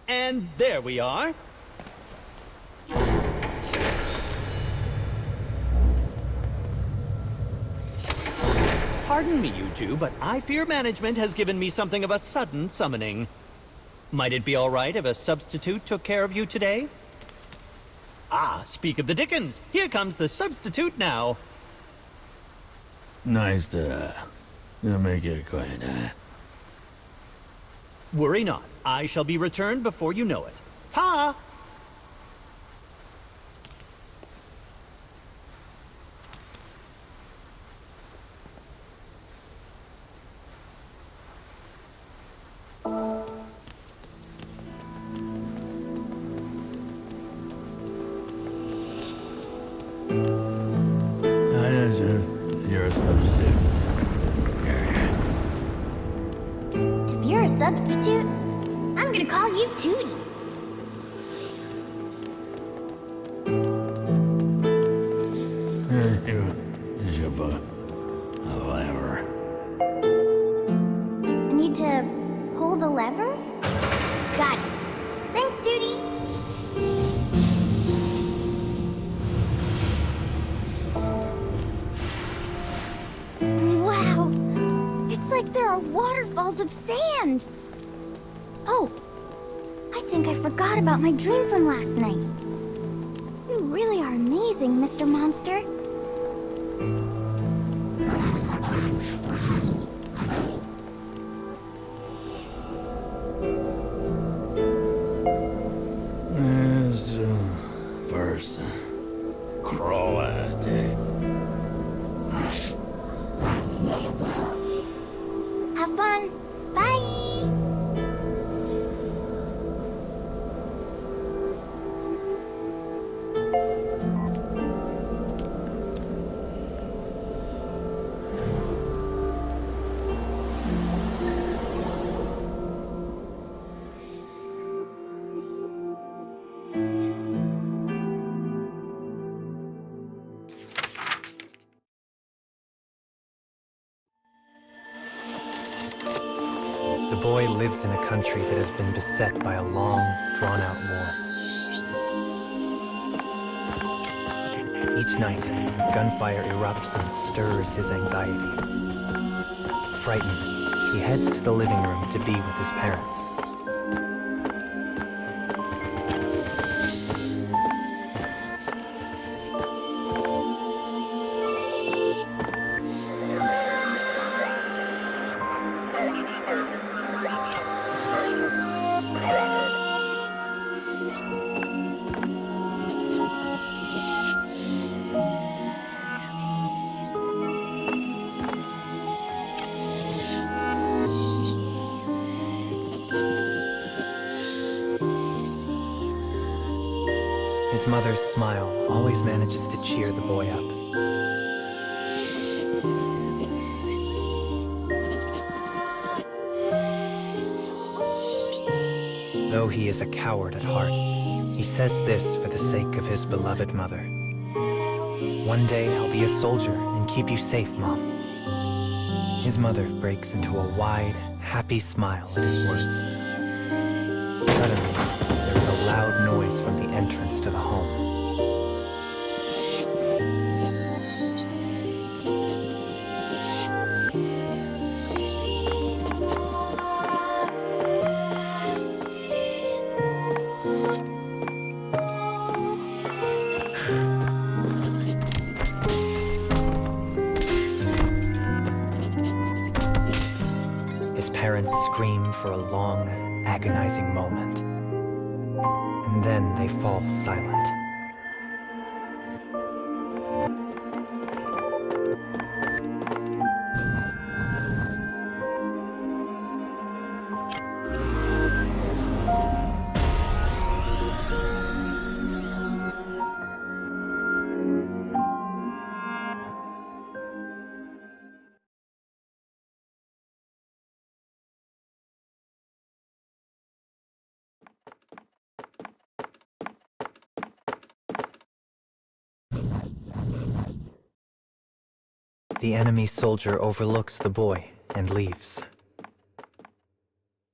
And there we are. Pardon me, you two, but I fear management has given me something of a sudden summoning. Might it be all right if a substitute took care of you today? Ah, speak of the dickens! Here comes the substitute now. Nice to make it acquainted. Worry not. I shall be returned before you know it. Ta! You're a substitute. If you're a substitute, I'm gonna call you Tootie. You should put a lever. I need to pull the lever? Got it. Thanks, Tootie. Wow! It's like there are waterfalls of sand! Oh, I think I forgot about my dream from last night. You really are amazing, Mr. Monster. First, crawl at it. Have fun. Bye! The boy lives in a country that has been beset by a long, drawn-out war. Each night, gunfire erupts and stirs his anxiety. Frightened, he heads to the living room to be with his parents. His mother's smile always manages to cheer the boy up. Though he is a coward at heart, he says this for the sake of his beloved mother. One day I'll be a soldier and keep you safe, Mom. His mother breaks into a wide, happy smile at his words. Suddenly, there is a loud noise from the entrance to the home. His parents scream for a long, agonizing moment, and then they fall silent. The enemy soldier overlooks the boy and leaves.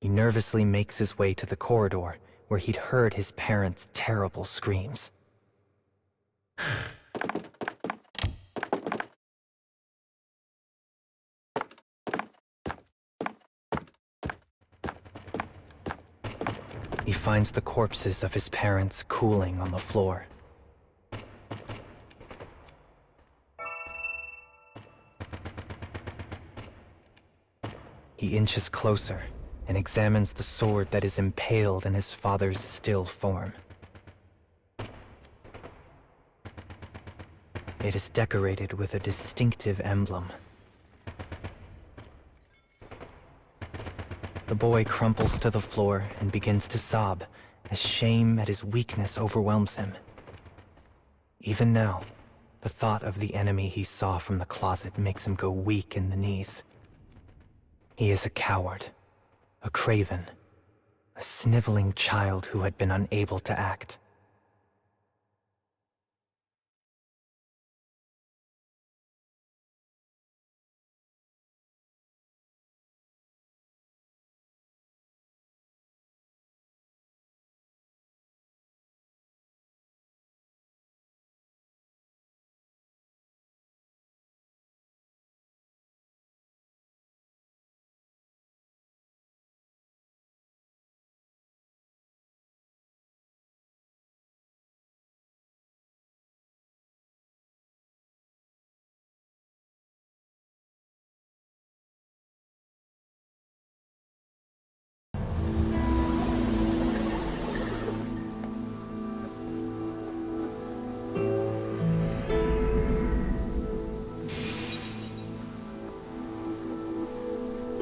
He nervously makes his way to the corridor where he'd heard his parents' terrible screams. He finds the corpses of his parents cooling on the floor. He inches closer and examines the sword that is impaled in his father's still form. It is decorated with a distinctive emblem. The boy crumples to the floor and begins to sob as shame at his weakness overwhelms him. Even now, the thought of the enemy he saw from the closet makes him go weak in the knees. He is a coward, a craven, a sniveling child who had been unable to act.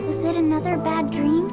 Was it another bad dream?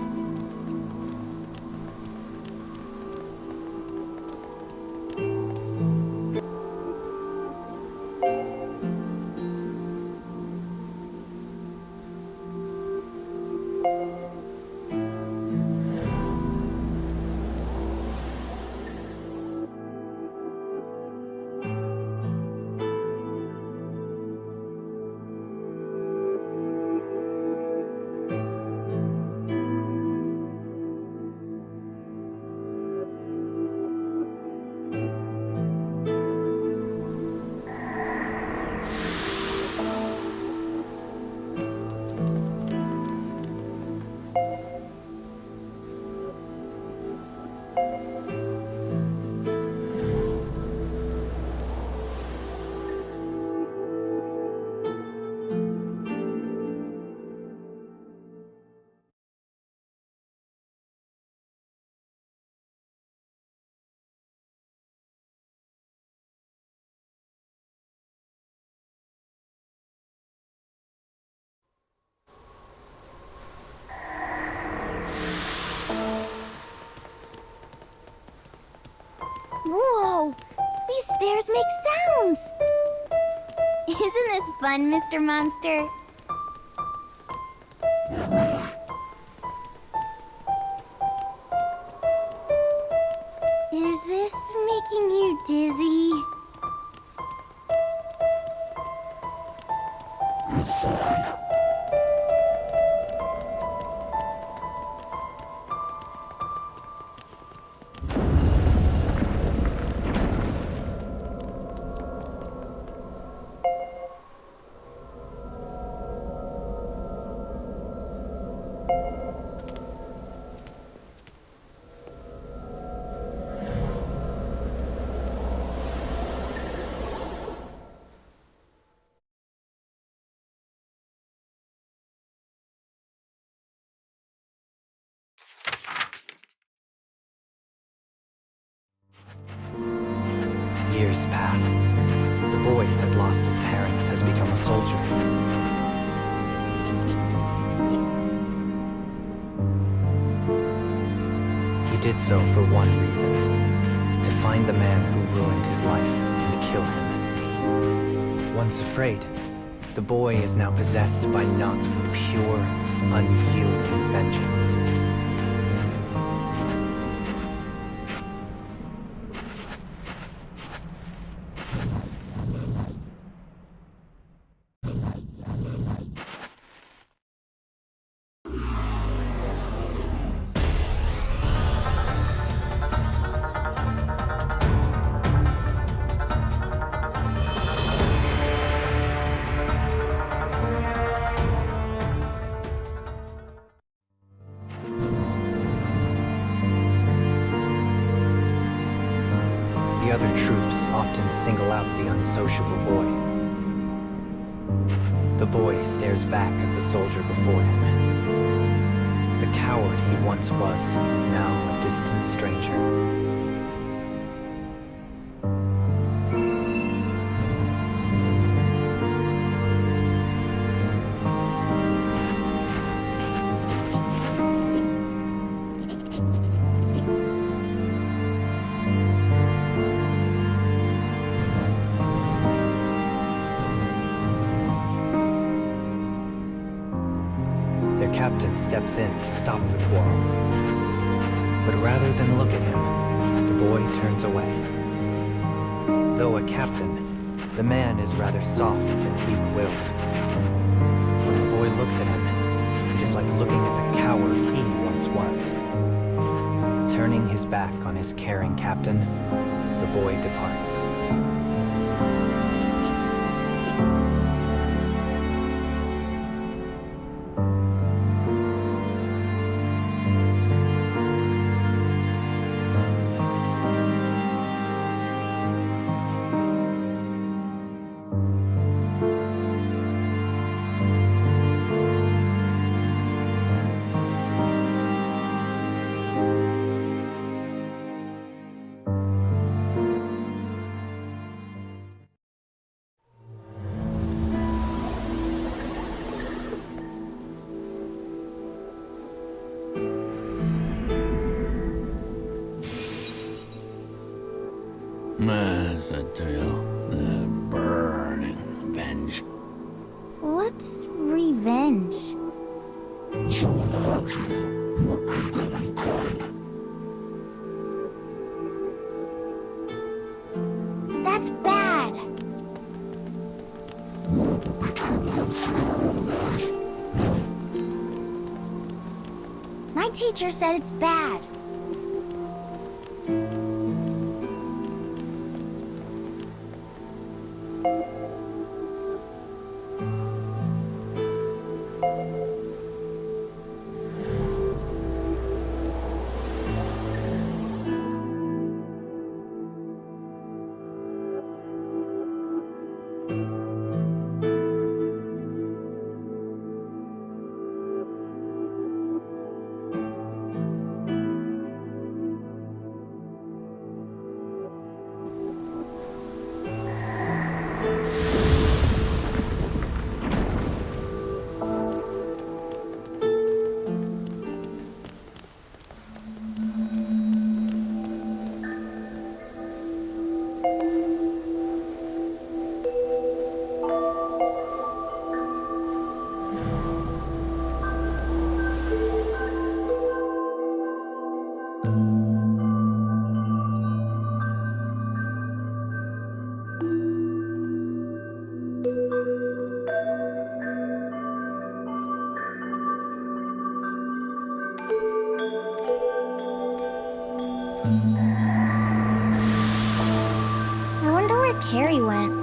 Whoa! These stairs make sounds! Isn't this fun, Mr. Monster? Is this making you dizzy? Years pass. The boy who had lost his parents has become a soldier. He did so for one reason: to find the man who ruined his life and kill him. Once afraid, the boy is now possessed by naught but pure, unyielding vengeance. often single out the unsociable boy. The boy stares back at the soldier before him. The coward he once was is now a distant stranger. Their captain steps in to stop the quarrel. But rather than look at him, the boy turns away. Though a captain, the man is rather soft and weak-willed. When the boy looks at him, it is like looking at the coward he once was. Turning his back on his caring captain, the boy departs. As I tell you, the burning venge. What's revenge? That's bad. My teacher said it's bad. I wonder where Carrie went.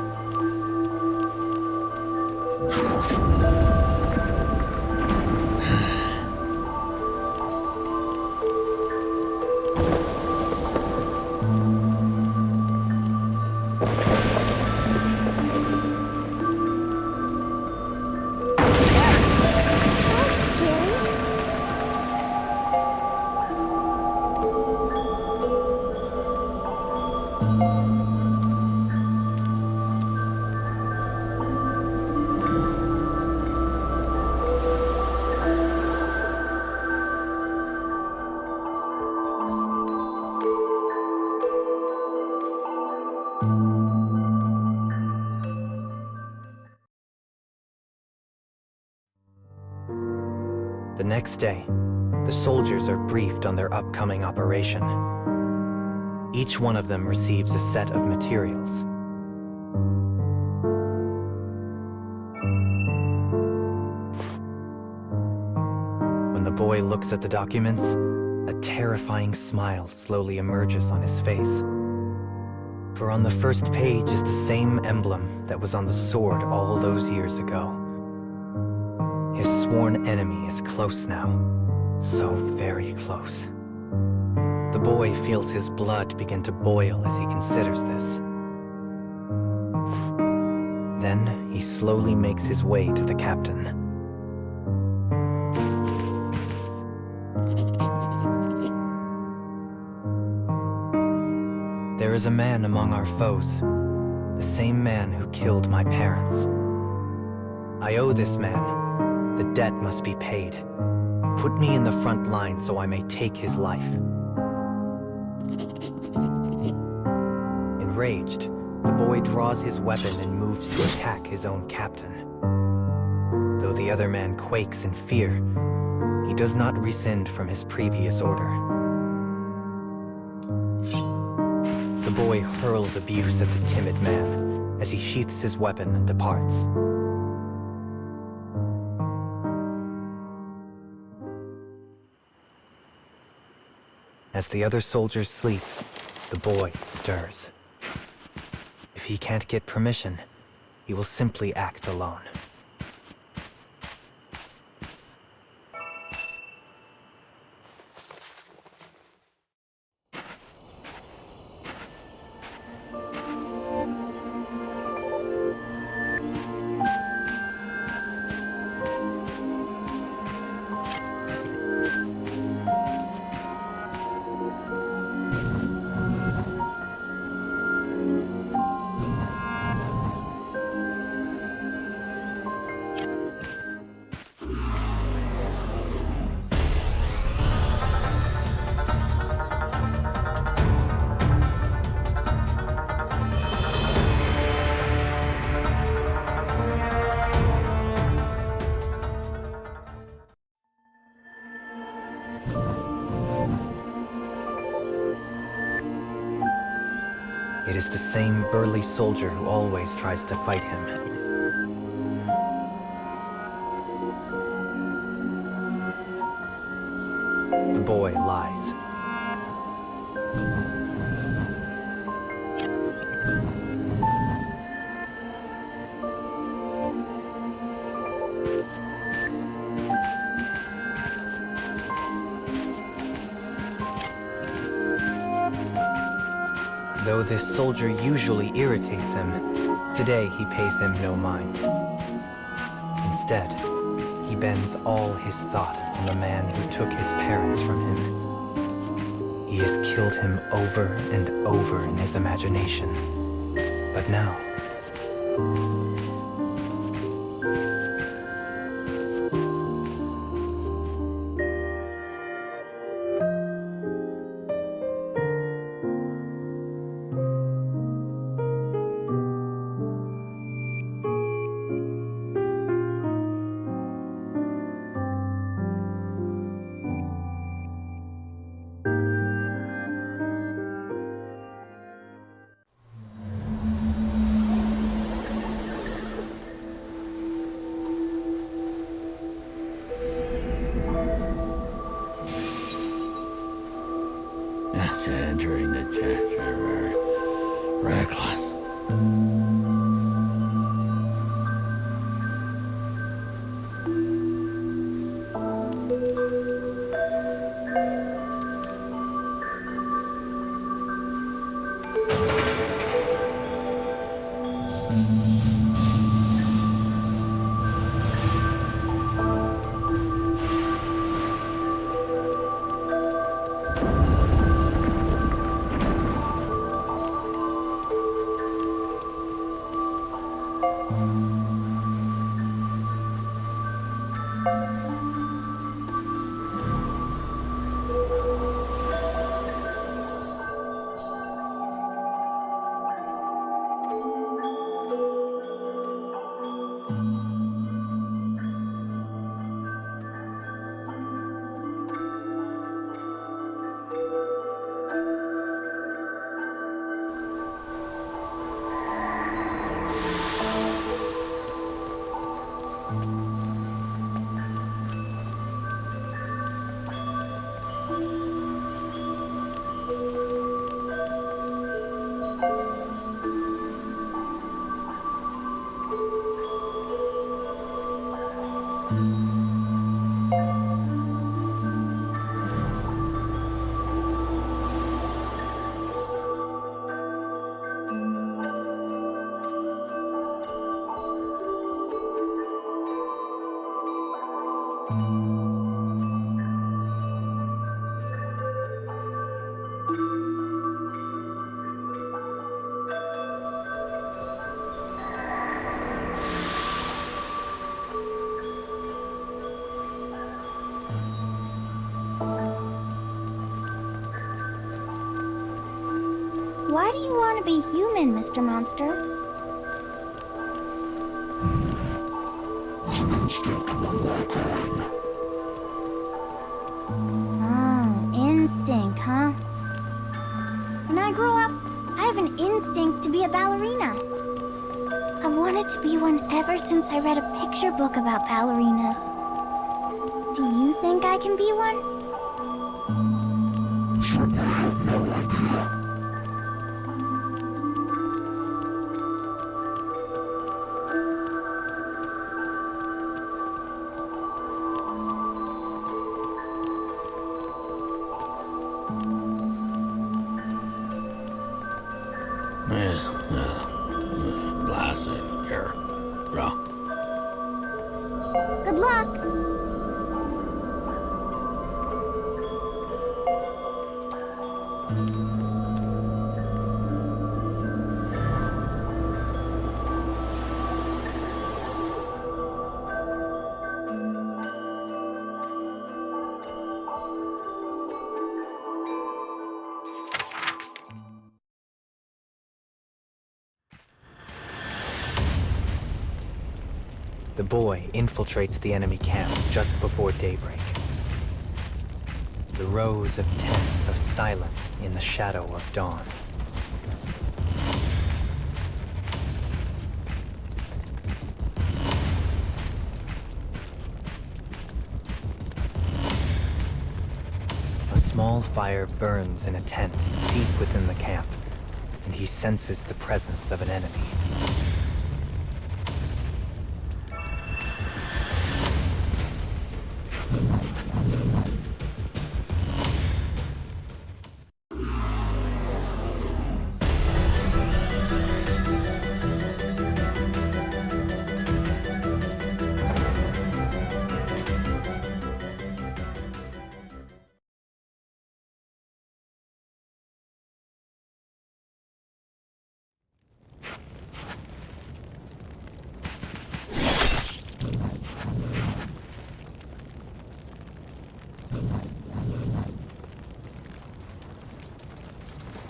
The next day, the soldiers are briefed on their upcoming operation. Each one of them receives a set of materials. When the boy looks at the documents, a terrifying smile slowly emerges on his face. For on the first page is the same emblem that was on the sword all those years ago. His sworn enemy is close now, so very close. The boy feels his blood begin to boil as he considers this. Then he slowly makes his way to the captain. There is a man among our foes, the same man who killed my parents. I owe this man. The debt must be paid. Put me in the front line so I may take his life. Enraged, the boy draws his weapon and moves to attack his own captain. Though the other man quakes in fear, he does not rescind from his previous order. The boy hurls abuse at the timid man as he sheaths his weapon and departs. As the other soldiers sleep, the boy stirs. If he can't get permission, he will simply act alone. It is the same burly soldier who always tries to fight him. The boy lies. Though this soldier usually irritates him, today he pays him no mind. Instead, he bends all his thought on the man who took his parents from him. He has killed him over and over in his imagination. But now, That's entering the chapter very reckless. Why do you want to be human, Mr. Monster? Instinct, huh? When I grow up, I have an instinct to be a ballerina. I wanted to be one ever since I read a picture book about ballerinas. Do you think I can be one? Yes, glass and care. Bra. Good luck! The boy infiltrates the enemy camp just before daybreak. The rows of tents are silent in the shadow of dawn. A small fire burns in a tent deep within the camp, and he senses the presence of an enemy.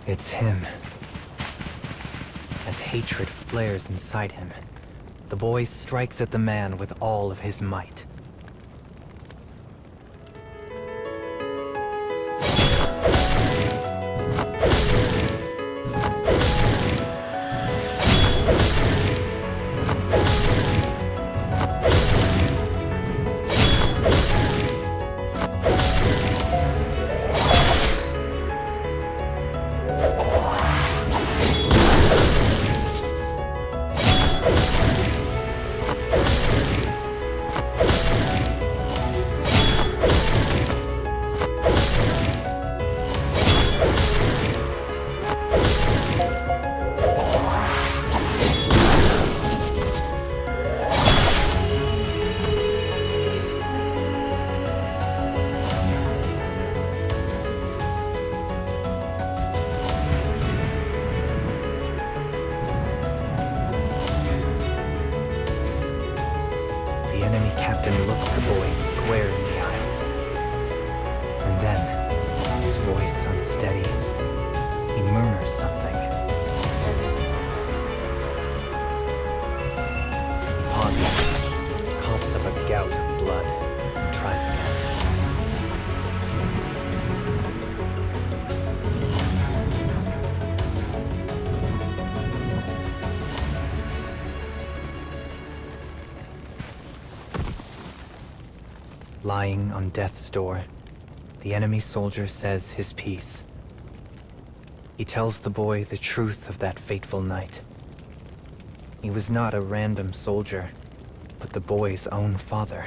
It's him. As hatred flares inside him, the boy strikes at the man with all of his might. Captain looks the boy square in the eyes. And then, his voice unsteady, he murmurs something. He pauses, coughs up a gout of blood, and tries again. Lying on death's door, the enemy soldier says his piece. He tells the boy the truth of that fateful night. He was not a random soldier, but the boy's own father.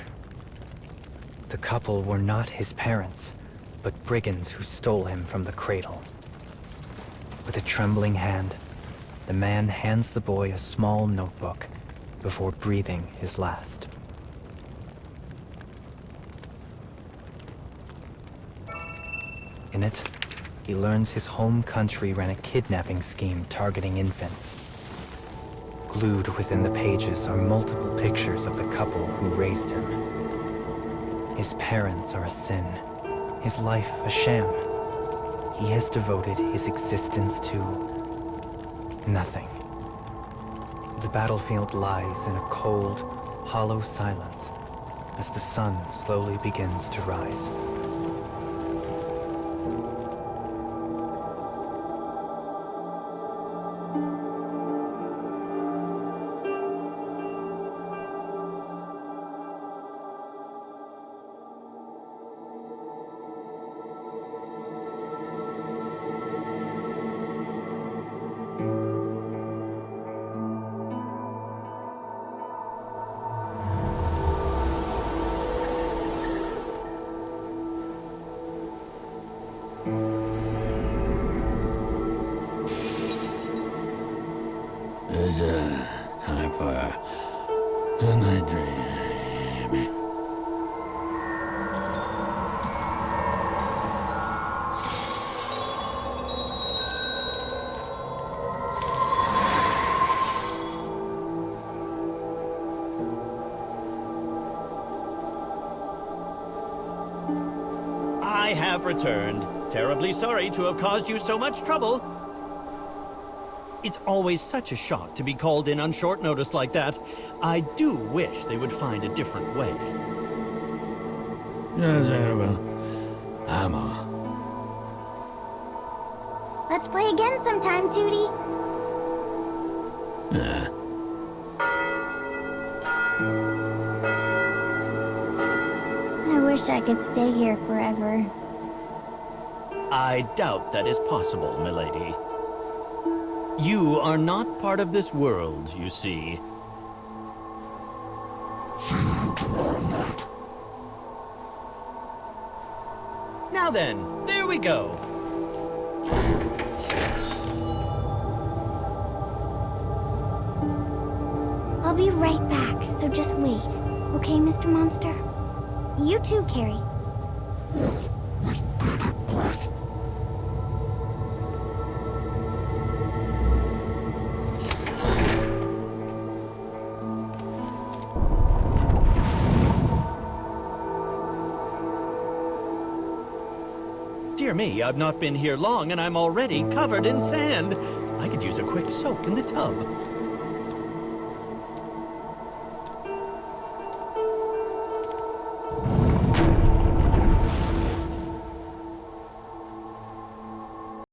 The couple were not his parents, but brigands who stole him from the cradle. With a trembling hand, the man hands the boy a small notebook before breathing his last. In it, he learns his home country ran a kidnapping scheme targeting infants. Glued within the pages are multiple pictures of the couple who raised him. His parents are a sin, his life a sham. He has devoted his existence to Nothing. The battlefield lies in a cold, hollow silence as the sun slowly begins to rise. It's time for tonight dreaming. I have returned. Terribly sorry to have caused you so much trouble. It's always such a shock to be called in on short notice like that. I do wish they would find a different way. Yes, well, I'm all. Let's play again sometime, Tootie. Nah. I wish I could stay here forever. I doubt that is possible, milady. You are not part of this world, you see. Now then, there we go. I'll be right back, so just wait. Okay, Mr. Monster? You too, Carrie. Dear me, I've not been here long and I'm already covered in sand. I could use a quick soak in the tub.